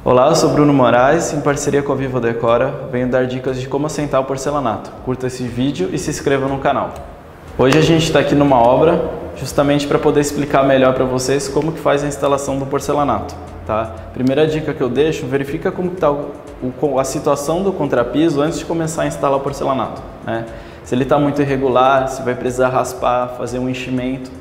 Olá, eu sou Bruno Moraes, em parceria com a Vivo Decora, venho dar dicas de como assentar o porcelanato. Curta esse vídeo e se inscreva no canal. Hoje a gente está aqui numa obra, justamente para poder explicar melhor para vocês como que faz a instalação do porcelanato. Tá? Primeira dica que eu deixo, verifica como está a situação do contrapiso antes de começar a instalar o porcelanato. Né? Se ele está muito irregular, se vai precisar raspar, fazer um enchimento.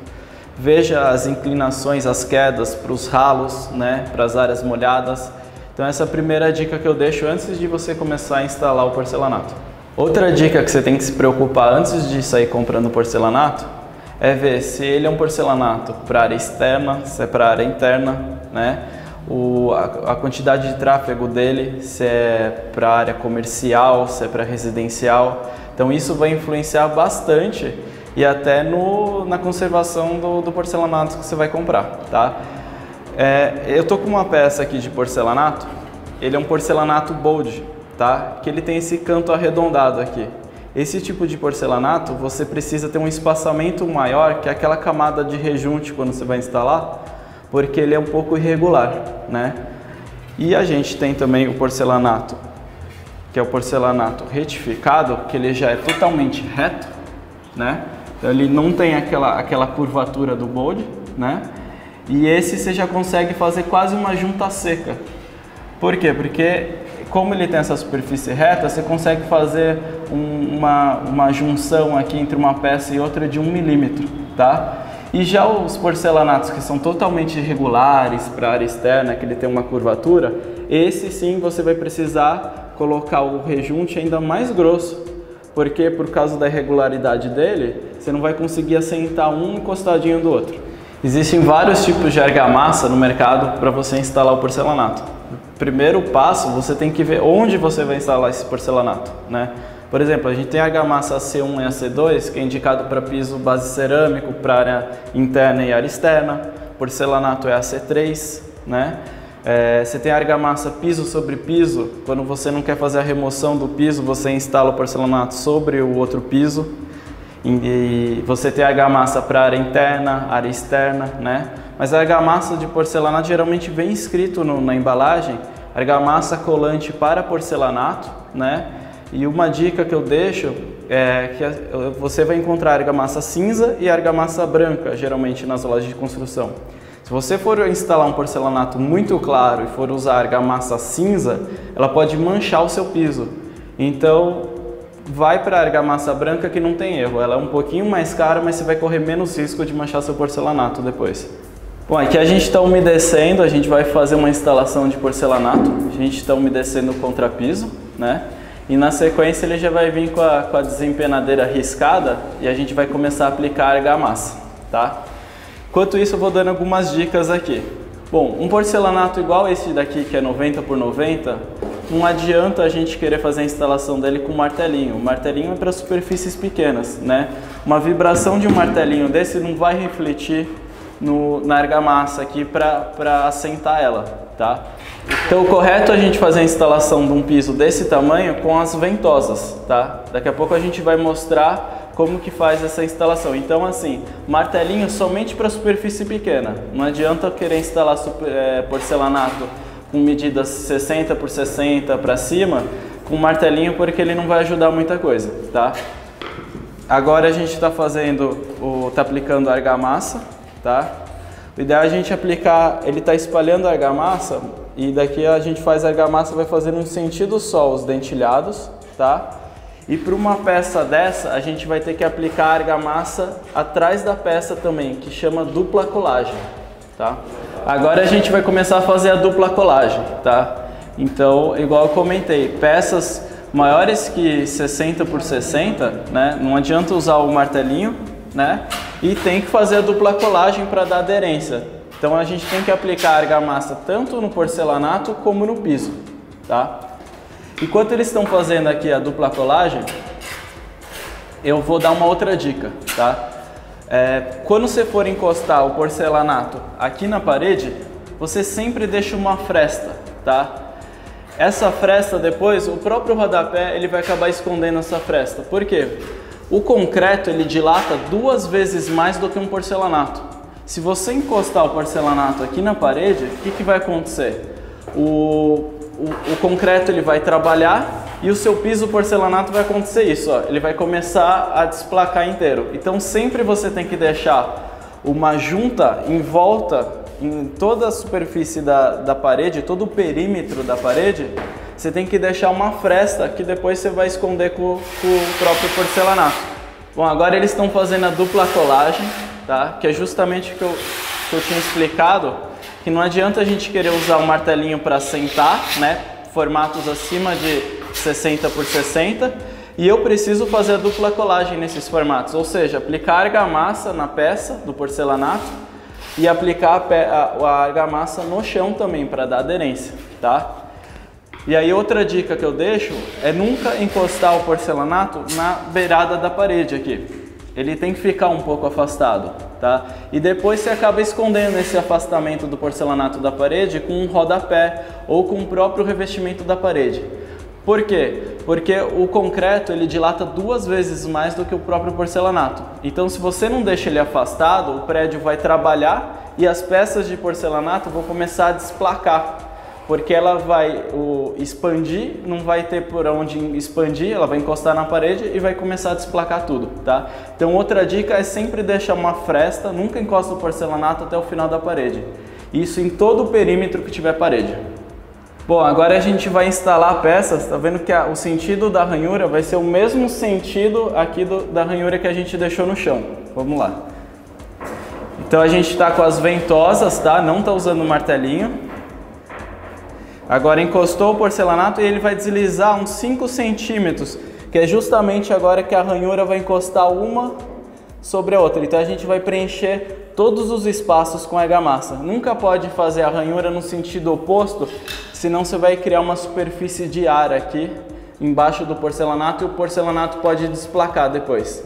Veja as inclinações, as quedas para os ralos, né? Para as áreas molhadas. Então essa é a primeira dica que eu deixo antes de você começar a instalar o porcelanato. Outra dica que você tem que se preocupar antes de sair comprando porcelanato é ver se ele é um porcelanato para área externa, se é para área interna, né? A quantidade de tráfego dele, se é para área comercial, se é para residencial. Então isso vai influenciar bastante e até na conservação do porcelanato que você vai comprar, tá? Eu tô com uma peça aqui de porcelanato, ele é um porcelanato bold, tá? Que ele tem esse canto arredondado aqui. Esse tipo de porcelanato você precisa ter um espaçamento maior que aquela camada de rejunte quando você vai instalar, porque ele é um pouco irregular, né? E a gente tem também o porcelanato, que é o porcelanato retificado, que ele já é totalmente reto, né? Então ele não tem aquela curvatura do bold, né? E esse você já consegue fazer quase uma junta seca. Por quê? Porque como ele tem essa superfície reta, você consegue fazer uma junção aqui entre uma peça e outra de 1 milímetro, tá? E já os porcelanatos que são totalmente irregulares para a área externa, que ele tem uma curvatura, esse sim você vai precisar colocar o rejunte ainda mais grosso, porque por causa da irregularidade dele, você não vai conseguir assentar um encostadinho do outro. Existem vários tipos de argamassa no mercado para você instalar o porcelanato. Primeiro passo, você tem que ver onde você vai instalar esse porcelanato, né? Por exemplo, a gente tem a argamassa AC1 e AC2, que é indicado para piso base cerâmico, para área interna e área externa. Porcelanato é AC3, né? Você tem a argamassa piso sobre piso, quando você não quer fazer a remoção do piso, você instala o porcelanato sobre o outro piso. E você tem a argamassa para área interna, área externa, né? Mas a argamassa de porcelanato geralmente vem escrito na embalagem, argamassa colante para porcelanato, né? E uma dica que eu deixo é que você vai encontrar argamassa cinza e argamassa branca, geralmente nas lojas de construção. Se você for instalar um porcelanato muito claro e for usar argamassa cinza, ela pode manchar o seu piso. Então, vai para a argamassa branca que não tem erro. Ela é um pouquinho mais cara, mas você vai correr menos risco de manchar seu porcelanato depois. Bom, aqui a gente está umedecendo, a gente vai fazer uma instalação de porcelanato. A gente está umedecendo o contrapiso, né? E na sequência ele já vai vir com a desempenadeira riscada e a gente vai começar a aplicar a argamassa, tá? Enquanto isso eu vou dando algumas dicas aqui. Bom, um porcelanato igual esse daqui, que é 90 por 90, não adianta a gente querer fazer a instalação dele com martelinho. O martelinho é para superfícies pequenas, né? Uma vibração de um martelinho desse não vai refletir na argamassa aqui para assentar ela, tá? Então o correto é a gente fazer a instalação de um piso desse tamanho com as ventosas, tá? Daqui a pouco a gente vai mostrar como que faz essa instalação. Então assim, martelinho somente para superfície pequena. Não adianta querer instalar porcelanato com medidas 60 por 60 para cima com martelinho, porque ele não vai ajudar muita coisa, tá? Agora a gente está aplicando a argamassa, tá? O ideal é a gente aplicar, ele está espalhando a argamassa e daqui a gente faz a argamassa, vai fazer um sentido só os dentilhados, tá? E para uma peça dessa, a gente vai ter que aplicar a argamassa atrás da peça também, que chama dupla colagem, tá? Agora a gente vai começar a fazer a dupla colagem, tá? Então, igual eu comentei, peças maiores que 60 por 60, né? Não adianta usar o martelinho, né? E tem que fazer a dupla colagem para dar aderência. Então a gente tem que aplicar a argamassa tanto no porcelanato como no piso, tá? Enquanto eles estão fazendo aqui a dupla colagem, eu vou dar uma outra dica, tá? Quando você for encostar o porcelanato aqui na parede, você sempre deixa uma fresta, tá? Essa fresta depois, o próprio rodapé, ele vai acabar escondendo essa fresta. Por quê? O concreto, ele dilata 2 vezes mais do que um porcelanato. Se você encostar o porcelanato aqui na parede, o que vai acontecer? o concreto ele vai trabalhar e o seu piso porcelanato vai acontecer isso, ó, ele vai começar a desplacar inteiro. Então sempre você tem que deixar uma junta em volta, em toda a superfície da parede, todo o perímetro da parede, você tem que deixar uma fresta que depois você vai esconder com o próprio porcelanato. Bom, agora eles estão fazendo a dupla colagem, tá? Que é justamente o que eu tinha explicado, que não adianta a gente querer usar um martelinho para sentar, né? Formatos acima de 60 por 60, e eu preciso fazer a dupla colagem nesses formatos, ou seja, aplicar argamassa na peça do porcelanato e aplicar a argamassa no chão também para dar aderência, tá? E aí outra dica que eu deixo é nunca encostar o porcelanato na beirada da parede aqui. Ele tem que ficar um pouco afastado, tá? E depois você acaba escondendo esse afastamento do porcelanato da parede com um rodapé ou com o próprio revestimento da parede. Por quê? Porque o concreto ele dilata 2 vezes mais do que o próprio porcelanato. Então se você não deixa ele afastado, o prédio vai trabalhar e as peças de porcelanato vão começar a desplacar. Porque ela vai expandir, não vai ter por onde expandir, ela vai encostar na parede e vai começar a desplacar tudo, tá? Então outra dica é sempre deixar uma fresta, nunca encosta o porcelanato até o final da parede. Isso em todo o perímetro que tiver parede. Bom, agora a gente vai instalar peças, tá vendo que o sentido da ranhura vai ser o mesmo sentido aqui da ranhura que a gente deixou no chão. Vamos lá. Então a gente está com as ventosas, tá? Não está usando o martelinho. Agora encostou o porcelanato e ele vai deslizar uns 5 centímetros, que é justamente agora que a ranhura vai encostar uma sobre a outra. Então a gente vai preencher todos os espaços com argamassa. Nunca pode fazer a ranhura no sentido oposto, senão você vai criar uma superfície de ar aqui embaixo do porcelanato e o porcelanato pode desplacar depois.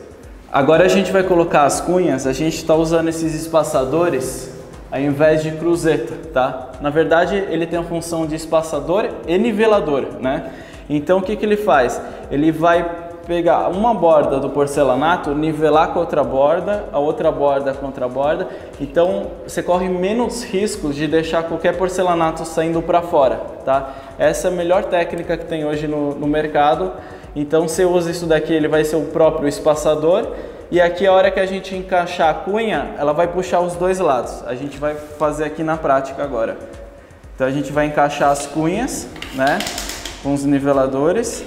Agora a gente vai colocar as cunhas, a gente está usando esses espaçadores ao invés de cruzeta, tá? Na verdade, ele tem a função de espaçador e nivelador, né? Então, o que ele faz? Ele vai pegar uma borda do porcelanato, nivelar com outra borda, a outra borda com outra borda. Então, você corre menos riscos de deixar qualquer porcelanato saindo para fora, tá? Essa é a melhor técnica que tem hoje no mercado. Então, você usa isso daqui, ele vai ser o próprio espaçador. E aqui a hora que a gente encaixar a cunha, ela vai puxar os dois lados. A gente vai fazer aqui na prática agora. Então a gente vai encaixar as cunhas, né, com os niveladores,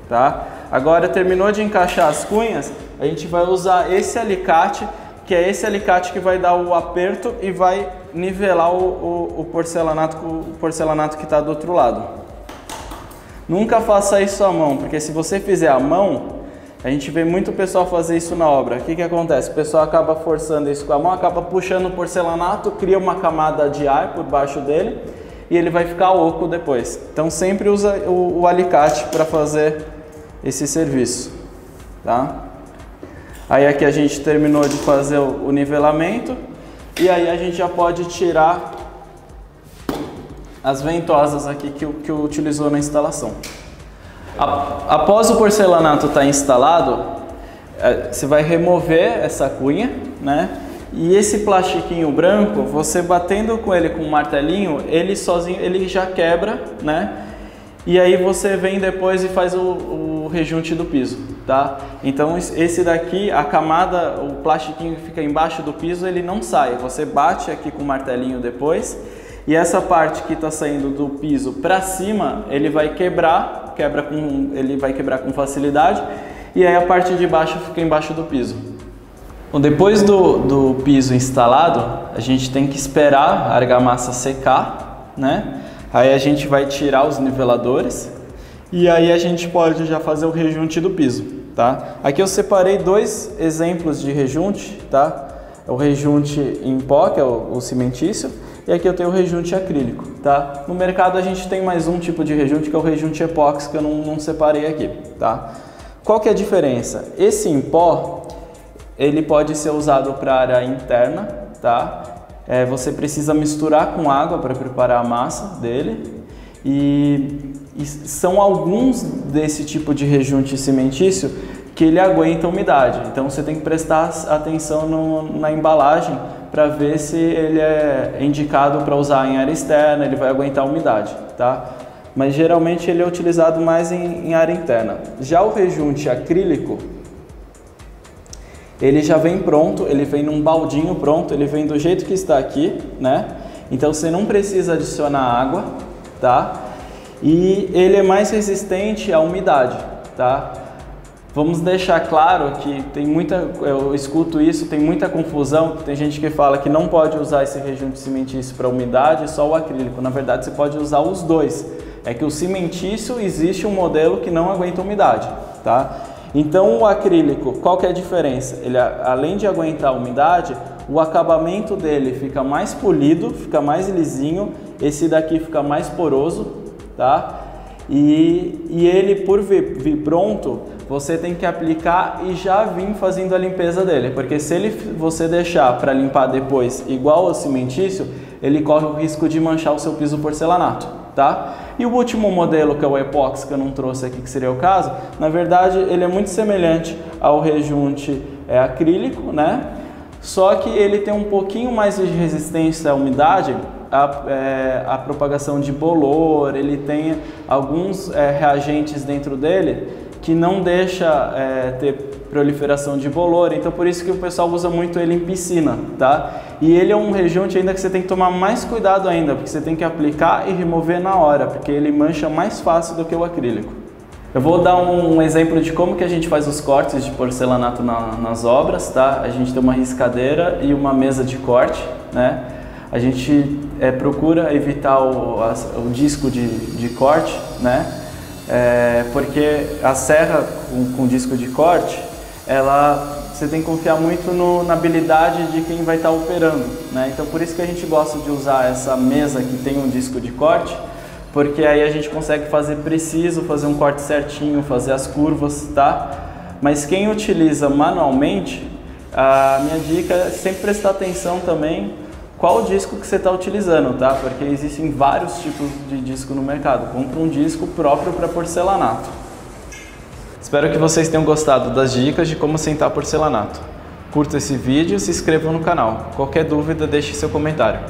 tá? Agora terminou de encaixar as cunhas, a gente vai usar esse alicate, que é esse alicate que vai dar o aperto e vai nivelar o porcelanato com o porcelanato que está do outro lado. Nunca faça isso à mão, porque se você fizer à mão, a gente vê muito pessoal fazer isso na obra. O que acontece? O pessoal acaba forçando isso com a mão, acaba puxando o porcelanato, cria uma camada de ar por baixo dele e ele vai ficar oco depois. Então sempre usa o alicate para fazer esse serviço, tá? Aí aqui a gente terminou de fazer o nivelamento e aí a gente já pode tirar as ventosas aqui que utilizou na instalação. Após o porcelanato estar instalado, você vai remover essa cunha, né? E esse plastiquinho branco, você batendo com ele com um martelinho, ele sozinho, ele já quebra, né? E aí você vem depois e faz o rejunte do piso, tá? Então esse daqui, a camada, o plastiquinho que fica embaixo do piso, ele não sai. Você bate aqui com o martelinho depois e essa parte que está saindo do piso para cima, ele vai quebrar. Ele vai quebrar com facilidade e aí a parte de baixo fica embaixo do piso. Bom, depois do piso instalado, a gente tem que esperar a argamassa secar, né? Aí a gente vai tirar os niveladores e aí a gente pode já fazer o rejunte do piso, tá? Aqui eu separei 2 exemplos de rejunte, tá? O rejunte em pó, que é o cimentício, e aqui eu tenho o rejunte acrílico, tá? No mercado a gente tem mais um tipo de rejunte, que é o rejunte epóxi, que eu não separei aqui, tá? Qual que é a diferença? Esse em pó, ele pode ser usado para área interna, tá? Você precisa misturar com água para preparar a massa dele e são alguns desse tipo de rejunte cimentício que ele aguenta umidade, então você tem que prestar atenção na embalagem para ver se ele é indicado para usar em área externa, ele vai aguentar a umidade, tá? Mas geralmente ele é utilizado mais em área interna. Já o rejunte acrílico, ele já vem pronto, ele vem num baldinho pronto, ele vem do jeito que está aqui, né? Então você não precisa adicionar água, tá? E ele é mais resistente à umidade, tá? Vamos deixar claro que eu escuto isso, tem muita confusão, tem gente que fala que não pode usar esse rejunte cimentício para umidade, só o acrílico. Na verdade, você pode usar os dois. É que o cimentício existe um modelo que não aguenta umidade, tá? Então o acrílico, qual que é a diferença? Ele, além de aguentar a umidade, o acabamento dele fica mais polido, fica mais lisinho, esse daqui fica mais poroso, tá? E ele, por vir pronto, você tem que aplicar e já vir fazendo a limpeza dele, porque se você deixar para limpar depois igual ao cimentício, ele corre o risco de manchar o seu piso porcelanato, tá? E o último modelo, que é o epóxi, que eu não trouxe aqui, que seria o caso, na verdade ele é muito semelhante ao rejunte acrílico, né? Só que ele tem um pouquinho mais de resistência à umidade, a propagação de bolor, ele tem alguns reagentes dentro dele que não deixa ter proliferação de bolor, então por isso que o pessoal usa muito ele em piscina, tá? E ele é um rejunte ainda que você tem que tomar mais cuidado ainda, porque você tem que aplicar e remover na hora, porque ele mancha mais fácil do que o acrílico. Eu vou dar um exemplo de como que a gente faz os cortes de porcelanato nas obras, tá? A gente tem uma riscadeira e uma mesa de corte, né? A gente procura evitar o disco de corte, né? Porque a serra com disco de corte, você tem que confiar muito na habilidade de quem vai estar operando, né? Então por isso que a gente gosta de usar essa mesa que tem um disco de corte, porque aí a gente consegue fazer preciso, fazer um corte certinho, fazer as curvas, tá? Mas quem utiliza manualmente, a minha dica é sempre prestar atenção também qual disco que você está utilizando, tá? Porque existem vários tipos de disco no mercado. Compre um disco próprio para porcelanato. Espero que vocês tenham gostado das dicas de como sentar porcelanato. Curta esse vídeo e se inscreva no canal. Qualquer dúvida, deixe seu comentário.